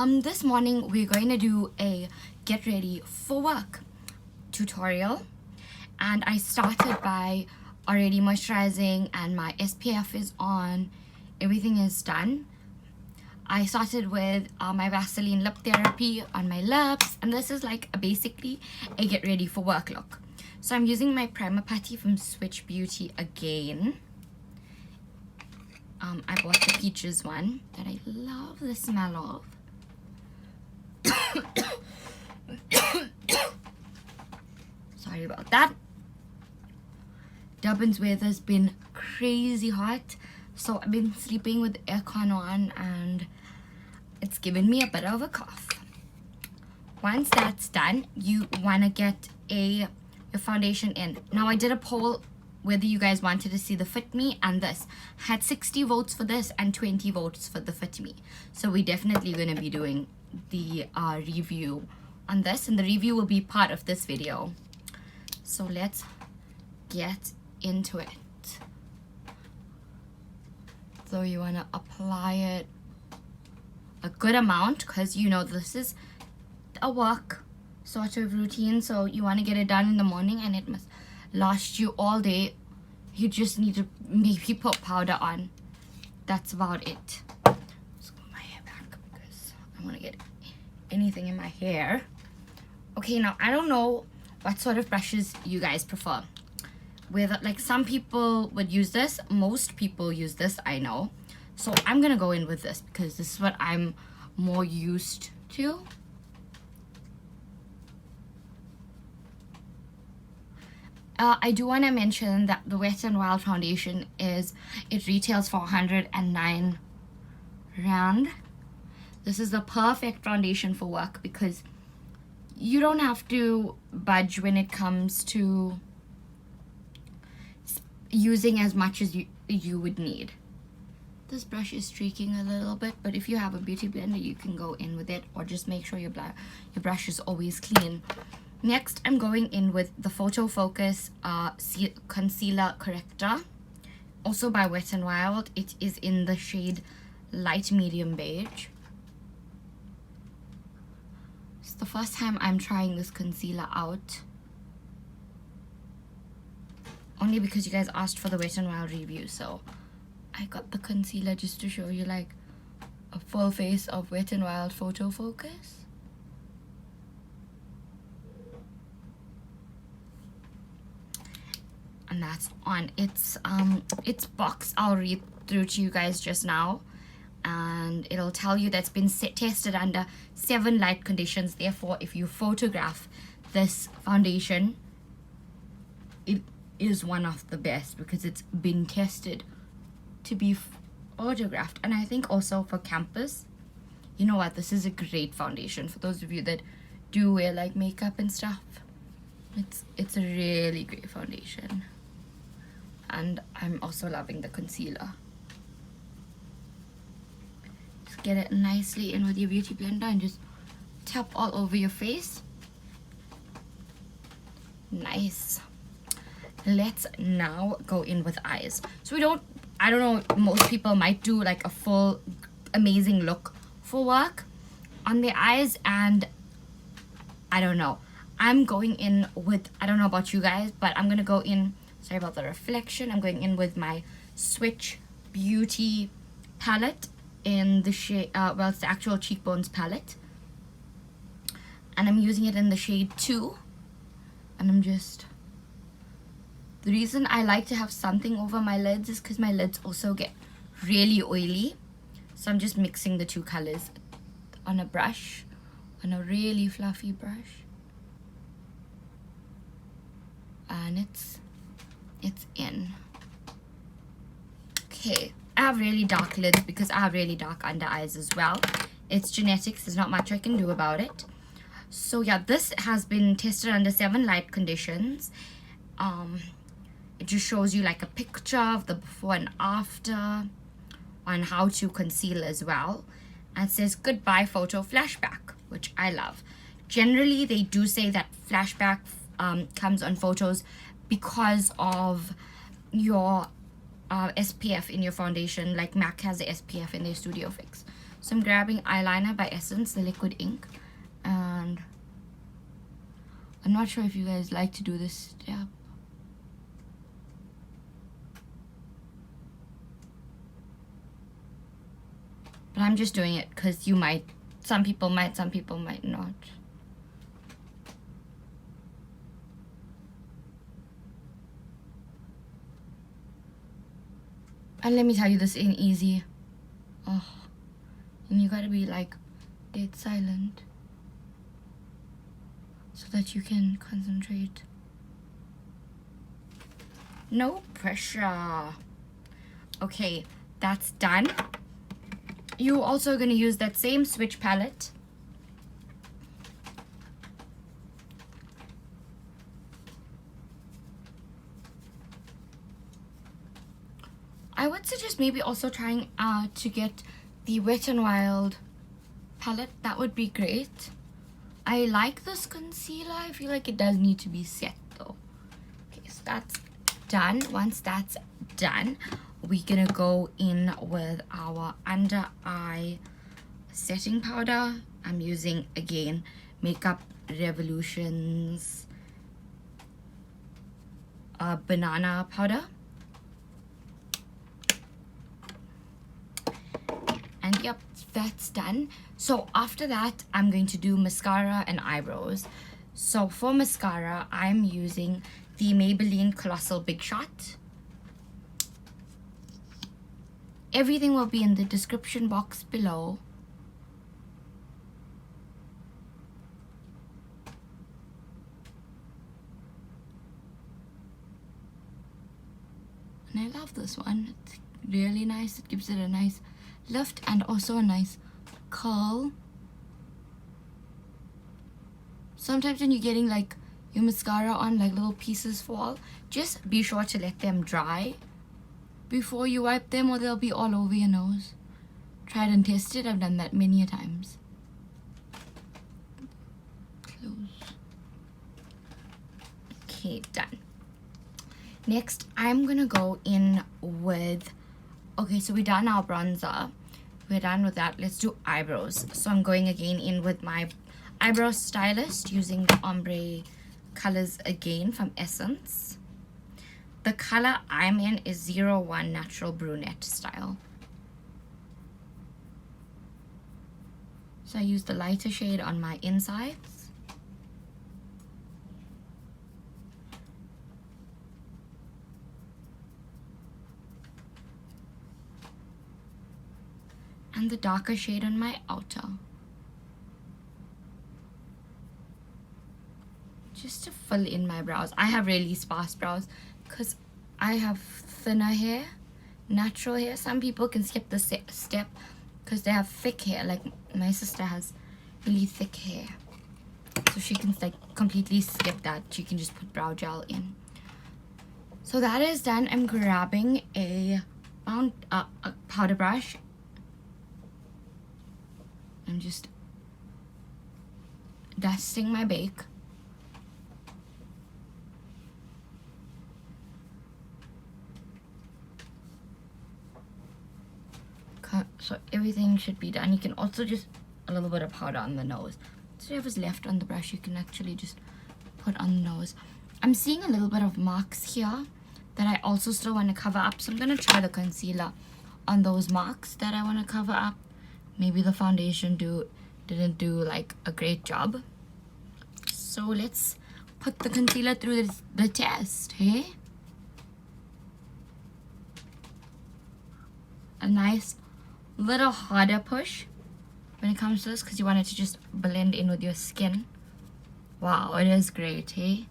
This morning we're going to do a get ready for work tutorial, and I started by already moisturizing and my SPF is on. Everything is done. I started with my Vaseline lip therapy on my lips, and this is like basically a get ready for work look. So I'm using my primer putty from Swiitch Beauty again. I bought the peaches one that I love the smell of. Sorry about that. Durban's weather's been crazy hot, so I've been sleeping with aircon on and it's given me a bit of a cough. Once that's done, you want to get your foundation in. Now I did a poll whether you guys wanted to see the Fit Me and this. Had 60 votes for this and 20 votes for the Fit Me. So we're definitely going to be doing the review on this, and the review will be part of this video. So let's get into it. So you want to apply it a good amount because you know this is a work sort of routine, so you want to get it done in the morning and it must last you all day. You just need to maybe put powder on. That's about it. Let's put my hair back because I want to get anything in my hair. Okay, now I don't know what sort of brushes you guys prefer. Whether, like, some people would use this, most people use this, I know. So I'm gonna go in with this because this is what I'm more used to. I do want to mention that the Wet n Wild foundation it retails for 109 Rand. This is the perfect foundation for work because you don't have to budge when it comes to using as much as you would need. This brush is streaking a little bit, but if you have a beauty blender, you can go in with it, or just make sure your brush is always clean. Next, I'm going in with the Photofocus Concealer Corrector, also by Wet n Wild. It is in the shade Light Medium Beige. It's the first time I'm trying this concealer out, only because you guys asked for the Wet n Wild review, so I got the concealer just to show you like a full face of Wet n Wild Photofocus. And that's on its box. I'll read through to you guys just now, and it'll tell you that's been tested under 7 light conditions. Therefore, if you photograph this foundation, it is one of the best because it's been tested to be photographed. And I think also for campus, you know what, this is a great foundation for those of you that do wear like makeup and stuff. It's a really great foundation. And I'm also loving the concealer. Just get it nicely in with your beauty blender and just tap all over your face. Nice. Let's now go in with eyes. So I don't know, most people might do like a full amazing look for work on the eyes, and I don't know. I'm going in with, I don't know about you guys, but I'm gonna go in, sorry about the reflection, I'm going in with my Swiitch Beauty palette in the shade, well, it's the actual Cheekbones palette. And I'm using it in the shade 2. And I'm just, the reason I like to have something over my lids is because my lids also get really oily. So I'm just mixing the 2 colors on a brush, on a really fluffy brush. And it's in. Okay, I have really dark lids because I have really dark under eyes as well. It's genetics, there's not much I can do about it. So yeah, this has been tested under 7 light conditions. It just shows you like a picture of the before and after on how to conceal as well. And it says goodbye photo flashback, which I love. Generally, they do say that flashback comes on photos because of your SPF in your foundation. Like MAC has the SPF in their Studio Fix. So I'm grabbing eyeliner by Essence, the liquid ink, and I'm not sure if you guys like to do this step. But I'm just doing it because you might, some people might not. And let me tell you, this ain't easy. Oh, and you gotta be like dead silent so that you can concentrate. No pressure. Okay, that's done. You're also gonna use that same Swiitch palette. I would suggest maybe also trying to get the Wet n Wild palette. That would be great. I like this concealer. I feel like it does need to be set though. Okay, so that's done. Once that's done, we're gonna go in with our under eye setting powder. I'm using, again, Makeup Revolution's banana powder. And yep, that's done. So after that, I'm going to do mascara and eyebrows. So for mascara, I'm using the Maybelline Colossal Big Shot. Everything will be in the description box below. And I love this one. It's really nice. It gives it a nice lift and also a nice curl. Sometimes when you're getting like your mascara on, like little pieces fall, just be sure to let them dry before you wipe them, or they'll be all over your nose. Try it and test it. I've done that many a times. Close. Okay, done. Next, I'm gonna go in with, okay, so we're done our bronzer. We're done with that. Let's do eyebrows. So I'm going again in with my eyebrow stylist using the Ombre colors again from Essence. The color I'm in is 01 Natural Brunette style. So I use the lighter shade on my insides. And the darker shade on my outer. Just to fill in my brows. I have really sparse brows because I have thinner hair, natural hair. Some people can skip the step because they have thick hair. Like my sister has really thick hair, so she can like completely skip that. She can just put brow gel in. So that is done. I'm grabbing a powder brush. I'm just dusting my bake. So everything should be done. You can also just a little bit of powder on the nose. So whatever's left on the brush, you can actually just put on the nose. I'm seeing a little bit of marks here that I also still want to cover up. So I'm going to try the concealer on those marks that I want to cover up. Maybe the foundation didn't do like a great job. So let's put the concealer through the test, hey? A nice little harder push when it comes to this because you want it to just blend in with your skin. Wow, it is great, hey?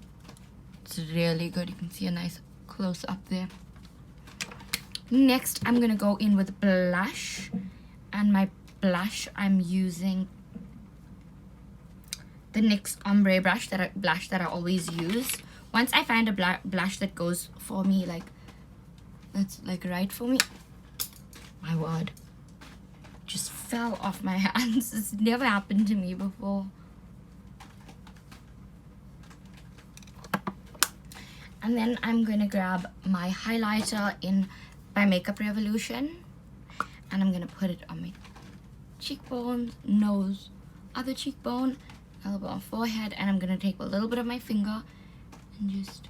It's really good. You can see a nice close up there. Next, I'm gonna go in with blush, and my blush, I'm using the NYX Ombre blush that I always use. Once I find a blush that goes for me, like that's like right for me, my word, just fell off my hands. It's never happened to me before. And then I'm gonna grab my highlighter in by Makeup Revolution, and I'm gonna put it on my cheekbone, nose, other cheekbone, elbow, forehead, and I'm gonna take a little bit of my finger and just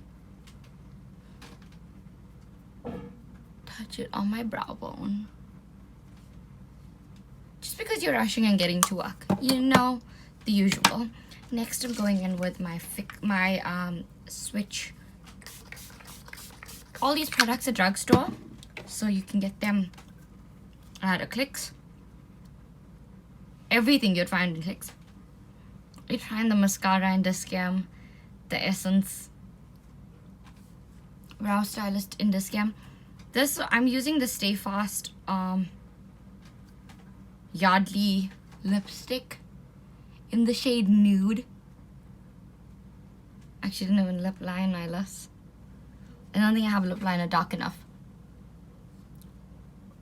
touch it on my brow bone. Just because you're rushing and getting to work, you know, the usual. Next, I'm going in with my Swiitch. All these products at Drugstore, so you can get them at a Clicks. Everything you'd find in Clicks. You'd find the mascara in Discam, the Essence Brow Stylist in Discam. This, I'm using the Stay Fast Yardley lipstick in the shade Nude. Actually, didn't even lip line eyeless. I don't think I have a lip liner dark enough.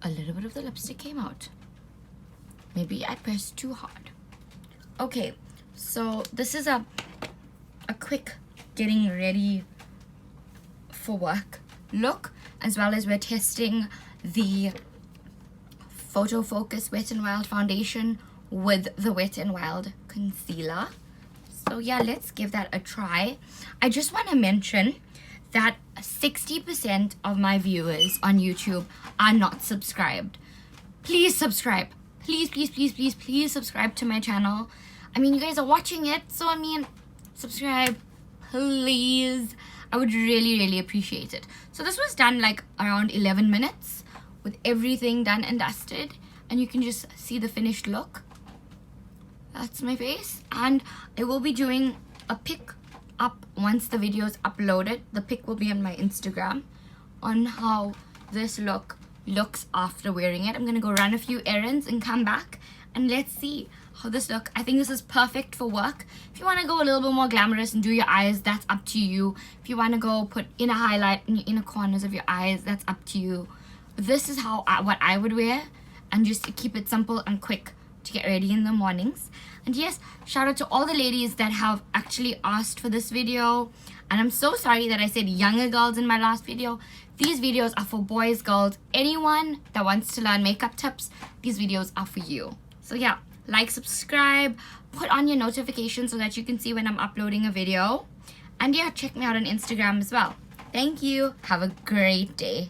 A little bit of the lipstick came out. Maybe I pressed too hard. Okay, so this is a quick getting ready for work look, as well as we're testing the Photofocus Wet n Wild foundation with the Wet n Wild concealer. So yeah, let's give that a try. I just want to mention that 60% of my viewers on YouTube are not subscribed. Please subscribe. Please, please, please, please, please subscribe to my channel. I mean, you guys are watching it, so I mean, subscribe, please. I would really, really appreciate it. So this was done like around 11 minutes with everything done and dusted, and you can just see the finished look. That's my face, and I will be doing a pic up once the video is uploaded. The pic will be on my Instagram on how this look looks after wearing it. I'm gonna go run a few errands and come back, and let's see how this look. I think this is perfect for work. If you want to go a little bit more glamorous and do your eyes, that's up to you. If you want to go put inner highlight in your inner corners of your eyes, that's up to you. This is what I would wear, and just to keep it simple and quick to get ready in the mornings. And yes, shout out to all the ladies that have actually asked for this video, and I'm so sorry that I said younger girls in my last video. These videos are for boys, girls, anyone that wants to learn makeup tips. These videos are for you. So yeah, like, subscribe, put on your notifications so that you can see when I'm uploading a video, and yeah, check me out on Instagram as well. Thank you. Have a great day.